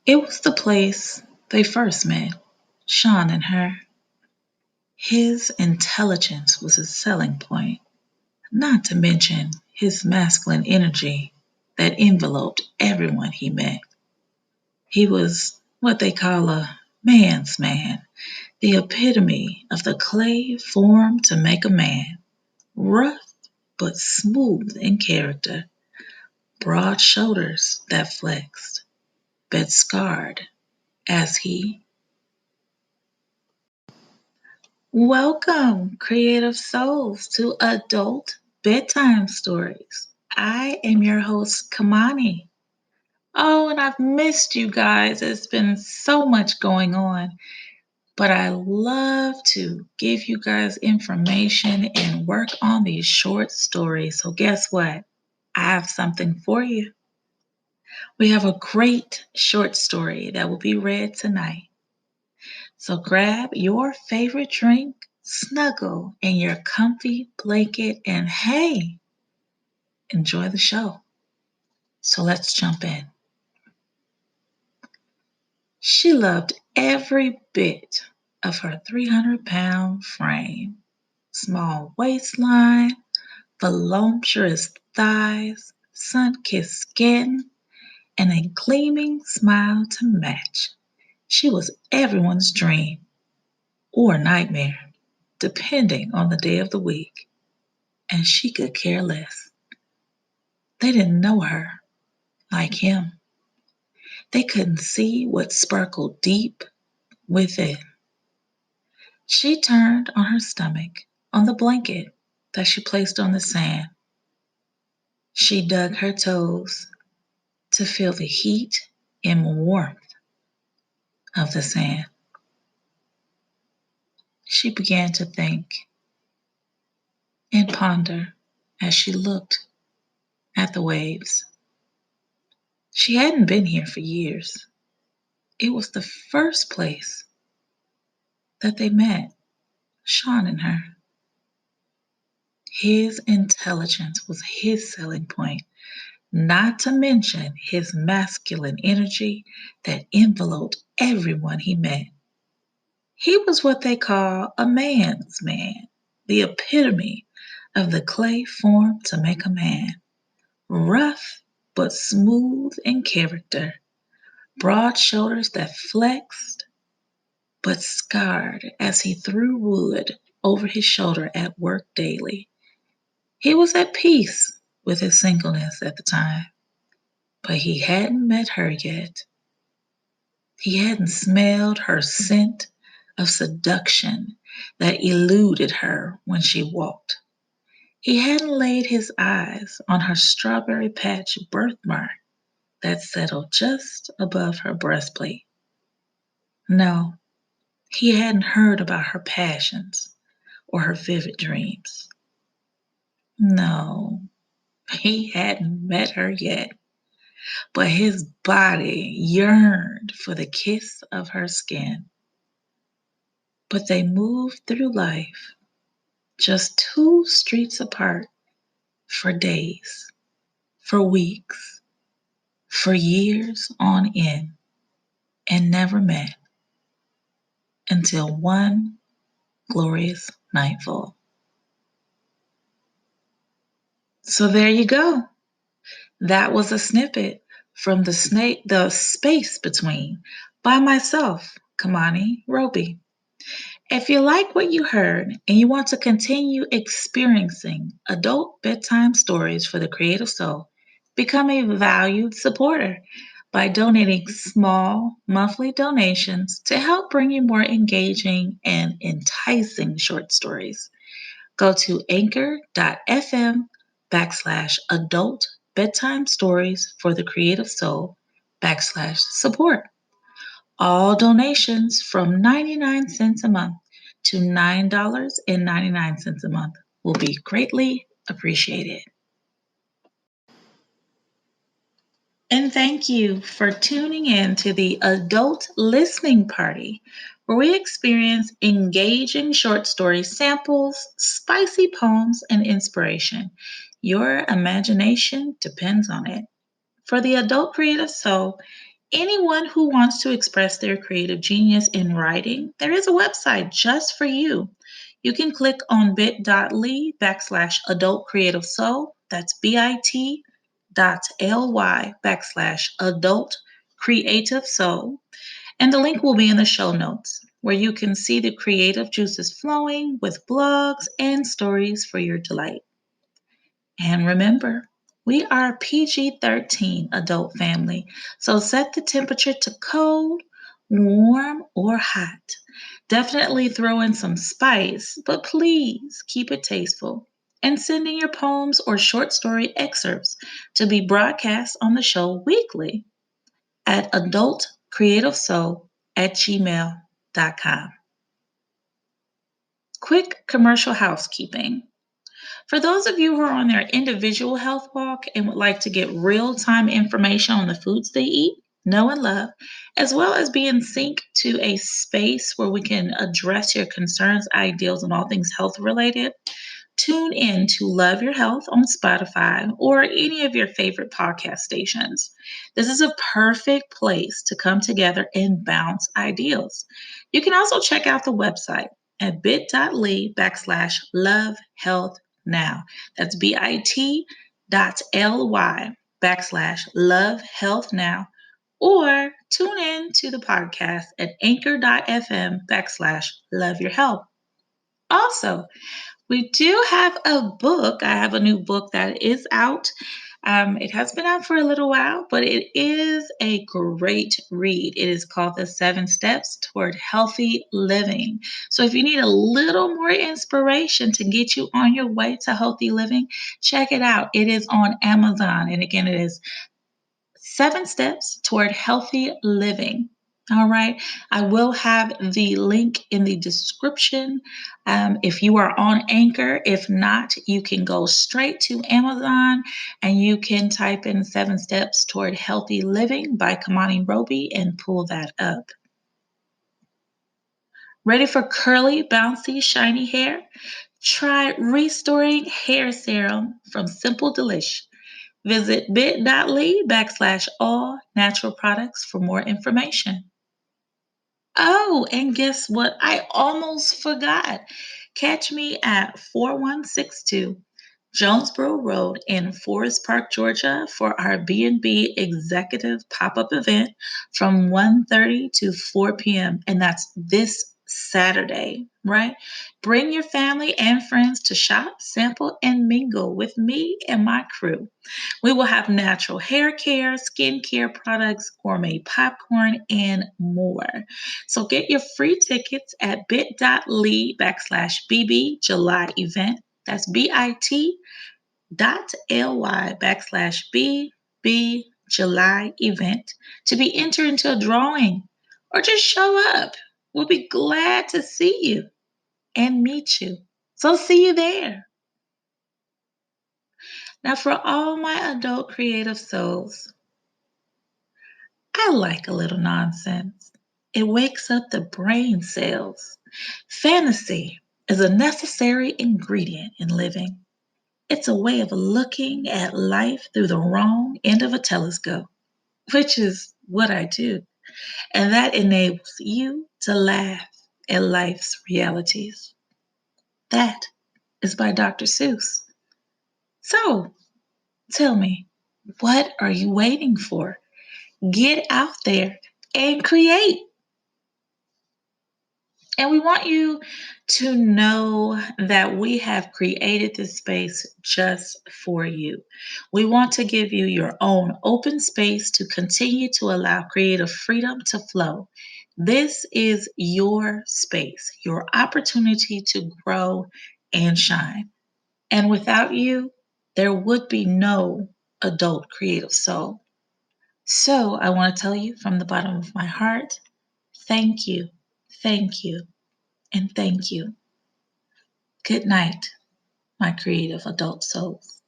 It was the place they first met, Shawn and her. His intelligence was a selling point, not to mention his masculine energy that enveloped everyone he met. He was what they call a man's man, the epitome of the clay formed to make a man, rough but smooth in character, broad shoulders that flexed, but scarred as he. Welcome, creative souls, to Adult Bedtime Stories. I am your host, Kamani. Oh, and I've missed you guys. It's been so much going on, but I love to give you guys information and work on these short stories. So, guess what? I have something for you. We have a great short story that will be read tonight. So grab your favorite drink, snuggle in your comfy blanket, and hey, enjoy the show. So let's jump in. She loved every bit of her 300-pound frame, small waistline, voluptuous thighs, sun-kissed skin, and a gleaming smile to match. She was everyone's dream or nightmare, depending on the day of the week, and she could care less. They didn't know her like him. They couldn't see what sparkled deep within. She turned on her stomach on the blanket that she placed on the sand. She dug her toes to feel the heat and warmth of the sand. She began to think and ponder as she looked at the waves. She hadn't been here for years. It was the first place that they met, Shawn and her. His intelligence was his selling point, not to mention his masculine energy that enveloped everyone he met. He was what they call a man's man, the epitome of the clay formed to make a man, rough but smooth in character, broad shoulders that flexed but scarred as he threw wood over his shoulder at work daily. He was at peace with his singleness at the time, but he hadn't met her yet. He hadn't smelled her scent of seduction that eluded her when she walked. He hadn't laid his eyes on her strawberry patch birthmark that settled just above her breastplate. No, he hadn't heard about her passions or her vivid dreams. No, he hadn't met her yet, but his body yearned for the kiss of her skin. But they moved through life just two streets apart for days, for weeks, for years on end, and never met until one glorious nightfall. So there you go. That was a snippet from the Space Between by myself, Kamani Roby. If you like what you heard and you want to continue experiencing adult bedtime stories for the creative soul, become a valued supporter by donating small monthly donations to help bring you more engaging and enticing short stories. Go to anchor.fm/adult bedtime stories for the creative soul /support. All donations from 99 cents a month to $9.99 a month will be greatly appreciated. And thank you for tuning in to the Adult Listening Party, where we experience engaging short story samples, spicy poems, and inspiration. Your imagination depends on it. For the adult creative soul, anyone who wants to express their creative genius in writing, there is a website just for you. You can click on bit.ly/adult creative soul. That's bit.ly/adult creative soul. And the link will be in the show notes, where you can see the creative juices flowing with blogs and stories for your delight. And remember, we are a PG-13 adult family, so set the temperature to cold, warm, or hot. Definitely throw in some spice, but please keep it tasteful. And send in your poems or short story excerpts to be broadcast on the show weekly at adultcreativesoul@gmail.com. Quick commercial housekeeping. For those of you who are on their individual health walk and would like to get real time information on the foods they eat, know, and love, as well as be in sync to a space where we can address your concerns, ideals, and all things health related, tune in to Love Your Health on Spotify or any of your favorite podcast stations. This is a perfect place to come together and bounce ideals. You can also check out the website at bit.ly/love health now. That's bit.ly/love health now. Or tune in to the podcast at anchor.fm/love your health. Also, we do have a book. I have a new book that is out. It has been out for a little while, but it is a great read. It is called The 7 Steps Toward Healthy Living. So if you need a little more inspiration to get you on your way to healthy living, check it out. It is on Amazon. And again, it is 7 Steps Toward Healthy Living. All right. I will have the link in the description if you are on Anchor. If not, you can go straight to Amazon and you can type in 7 Steps Toward Healthy Living by Kamani Roby and pull that up. Ready for curly, bouncy, shiny hair? Try Restoring Hair Serum from Simple Delish. Visit bit.ly/all natural products for more information. Oh, and guess what? I almost forgot. Catch me at 4162 Jonesboro Road in Forest Park, Georgia for our B&B executive pop-up event from 1:30 to 4 p.m. And that's this Saturday, right? Bring your family and friends to shop, sample, and mingle with me and my crew. We will have natural hair care, skincare products, gourmet popcorn, and more. So get your free tickets at bit.ly/BB July event. That's bit.ly/BB July event to be entered into a drawing or just show up. We'll be glad to see you and meet you. So see you there. Now, for all my adult creative souls, I like a little nonsense. It wakes up the brain cells. Fantasy is a necessary ingredient in living. It's a way of looking at life through the wrong end of a telescope, which is what I do. And that enables you to laugh at life's realities. That is by Dr. Seuss. So tell me, what are you waiting for? Get out there and create. And we want you to know that we have created this space just for you. We want to give you your own open space to continue to allow creative freedom to flow. This is your space, your opportunity to grow and shine. And without you, there would be no adult creative soul. So I want to tell you from the bottom of my heart, thank you, thank you, and thank you. Good night, my creative adult souls.